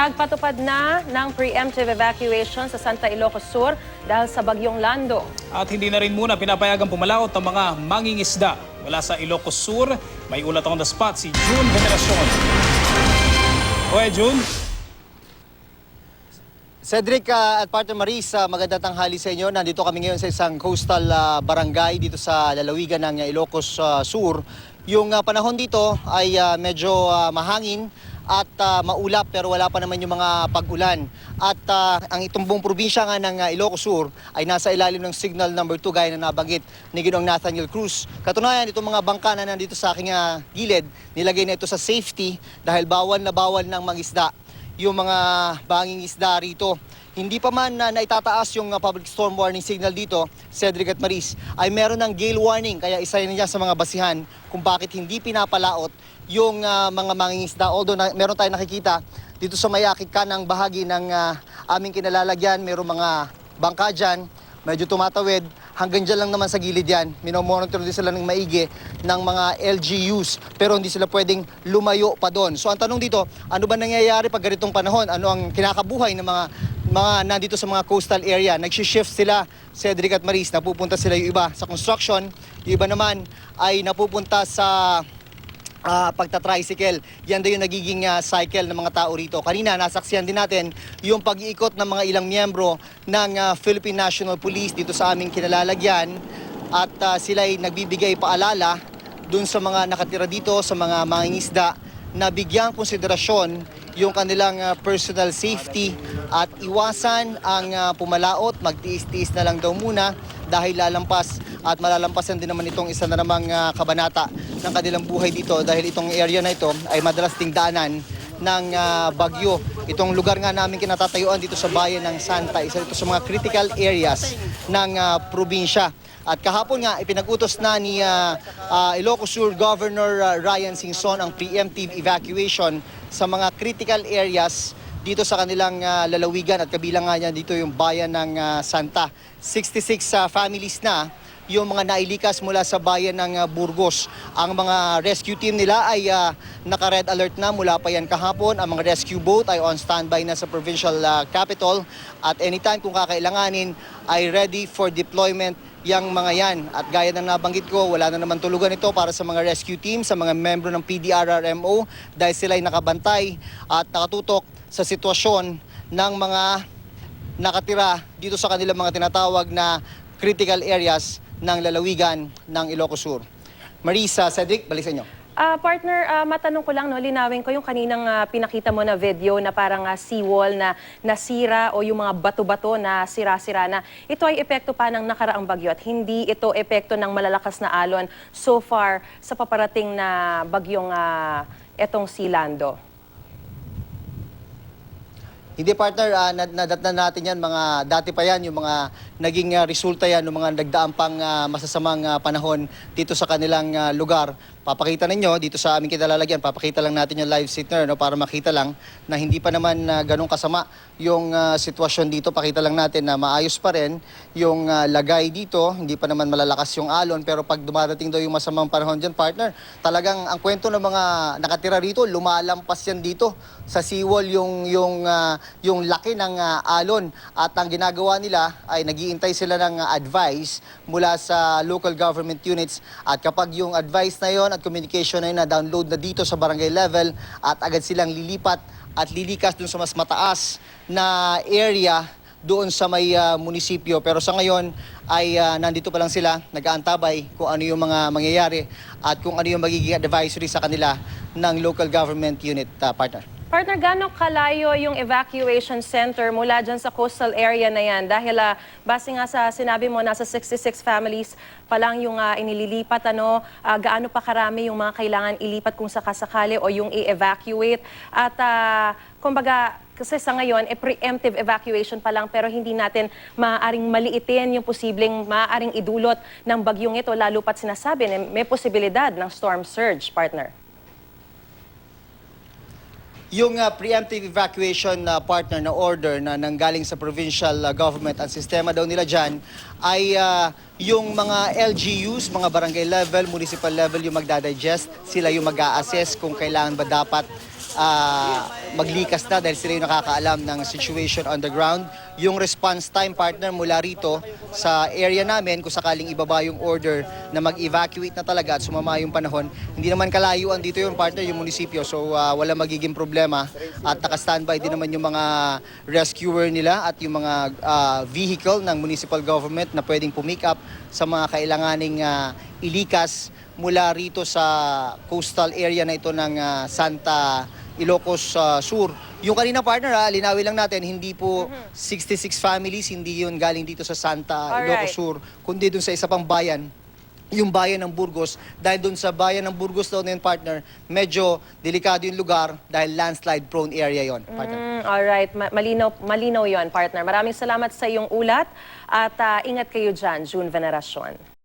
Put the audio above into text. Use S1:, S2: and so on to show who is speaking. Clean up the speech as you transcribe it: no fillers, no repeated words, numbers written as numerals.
S1: Nagpatupad na ng preemptive evacuation sa Santa Ilocos Sur dahil sa bagyong Lando.
S2: At hindi na rin muna pinapayagang pumalaot ang mga mangingisda. Mula sa Ilocos Sur, may ulat on the spot si June Veneracion. Oye, June.
S3: Cedric at partner Maris, magandang tanghali sa inyo. Nandito kami ngayon sa isang coastal barangay dito sa lalawigan ng Ilocos Sur. Yung panahon dito ay medyo mahangin at maulap pero wala pa naman yung mga pag-ulan. At ang itong buong probinsya nga ng Ilocos Sur ay nasa ilalim ng signal number 2 gaya na nabanggit ni Ginoong Nathaniel Cruz. Katunayan, itong mga bangka na nandito sa aking gilid, nilagay na ito sa safety dahil bawal na bawal ng mangisda yung mga banging isda rito. Hindi pa man naitataas yung public storm warning signal dito, Cedric at Maris, ay meron ng gale warning. Kaya isa yun niya sa mga basihan kung bakit hindi pinapalaot yung mga mangingisda. Although meron tayong nakikita dito sa mayakit kanang bahagi ng aming kinalalagyan, meron mga bangka dyan, medyo tumatawid. Hanggang dyan lang naman sa gilid yan. Minomonitor din sila ng maigi ng mga LGUs pero hindi sila pwedeng lumayo pa doon. So ang tanong dito, ano ba nangyayari pag ganitong panahon? Ano ang kinakabuhay ng mga nandito sa mga coastal area? Nagsishift sila, Cedric at Maris, napupunta sila yung iba sa construction, yung iba naman ay napupunta sa pagta-tricycle. Yan din yung nagiging cycle ng mga tao rito. Kanina, nasaksihan din natin yung pag-iikot ng mga ilang miyembro ng Philippine National Police dito sa aming kinalalagyan at sila ay nagbibigay paalala dun sa mga nakatira dito, sa mga mangingisda na bigyang konsiderasyon yung kanilang personal safety at iwasan ang pumalaot, magtiis-tiis na lang daw muna dahil lalampas at malalampasan din naman itong isa na namang kabanata ng kanilang buhay dito dahil itong area na ito ay madalas ding daanan ng bagyo. Itong lugar nga namin kinatatayuan dito sa bayan ng Santa, isa ito sa mga critical areas ng probinsya. At kahapon nga, ipinag-utos na ni Ilocos Sur Governor Ryan Singson ang preemptive evacuation sa mga critical areas dito sa kanilang lalawigan at kabilang nga niya dito yung bayan ng Santa. 66 families na yung mga nailikas mula sa bayan ng Burgos. Ang mga rescue team nila ay naka-red alert na mula pa yan kahapon. Ang mga rescue boat ay on standby na sa provincial capital at anytime kung kakailanganin ay ready for deployment yang mga yan. At gaya ng nabanggit ko, wala na naman tulugan ito para sa mga rescue team, sa mga membro ng PDRRMO dahil sila ay nakabantay at nakatutok sa sitwasyon ng mga nakatira dito sa kanilang mga tinatawag na critical areas ng lalawigan ng Ilocos Sur. Marisa, Cedric, balik sa inyo.
S1: Partner, matanong ko lang, no, linawin ko yung kaninang pinakita mo na video na parang seawall na nasira o yung mga bato-bato na sira-sira na. Ito ay epekto pa ng nakaraang bagyo at hindi ito epekto ng malalakas na alon so far sa paparating na bagyong etong si Lando.
S3: Hindi partner, nadatnan natin yan, mga dati pa yan, yung mga naging resulta yan, ng mga nagdaang pang masasamang panahon dito sa kanilang lugar. Papakita ninyo dito sa aming kinalalagyan, papakita lang natin yung live signal, no, para makita lang na hindi pa naman ganun kasama yung sitwasyon dito. Pakita lang natin na maayos pa rin yung lagay dito, hindi pa naman malalakas yung alon, pero pag dumarating daw yung masamang panahon dyan, partner, talagang ang kwento ng mga nakatira rito, lumalampas yan dito sa seawall yung laki ng alon. At ang ginagawa nila ay nag-iintay sila ng advice mula sa local government units. At kapag yung advice na yon at communication na yun na-download na dito sa barangay level at agad silang lilipat at lilikas dun sa mas mataas na area doon sa may munisipyo. Pero sa ngayon ay nandito pa lang sila, nag-aantabay kung ano yung mga mangyayari at kung ano yung magiging advisory sa kanila ng local government unit, partner.
S1: Partner, gano'ng kalayo yung evacuation center mula dyan sa coastal area na yan? Dahil base nga sa sinabi mo, nasa 66 families pa lang yung inililipat. Gaano pa karami yung mga kailangan ilipat kung sakasakali o yung i-evacuate? At kumbaga, kasi sa ngayon, preemptive evacuation pa lang pero hindi natin maaaring maliitin yung posibleng maaaring idulot ng bagyong ito, lalo pat sinasabi na may posibilidad ng storm surge, partner.
S3: Yung preemptive evacuation partner na order na nanggaling sa provincial government, ang sistema daw nila dyan ay yung mga LGUs, mga barangay level, municipal level yung magdadigest. Sila yung mag-a-assess kung kailangan ba dapat maglikas na dahil sila yung nakakaalam ng situation on the ground. Yung response time, partner, mula rito sa area namin, kung sakaling ibaba yung order na mag-evacuate na talaga at sumama yung panahon, hindi naman kalayuan dito yung partner, yung munisipyo. So wala magiging problema at naka-standby din naman yung mga rescuer nila at yung mga vehicle ng municipal government na pwedeng pumick up sa mga kailanganing ilikas mula rito sa coastal area na ito ng Santa Ilocos Sur. Yung kanina, partner, linawin lang natin, hindi po 66 families, hindi yun galing dito sa Santa Ilocos Sur, kundi dun sa isa pang bayan, yung bayan ng Burgos. Dahil dun sa bayan ng Burgos daw na yun, partner, medyo delikado yung lugar dahil landslide prone area yon, partner.
S1: Alright, malinaw yon, partner. Maraming salamat sa iyong ulat at ingat kayo dyan, June Veneracion.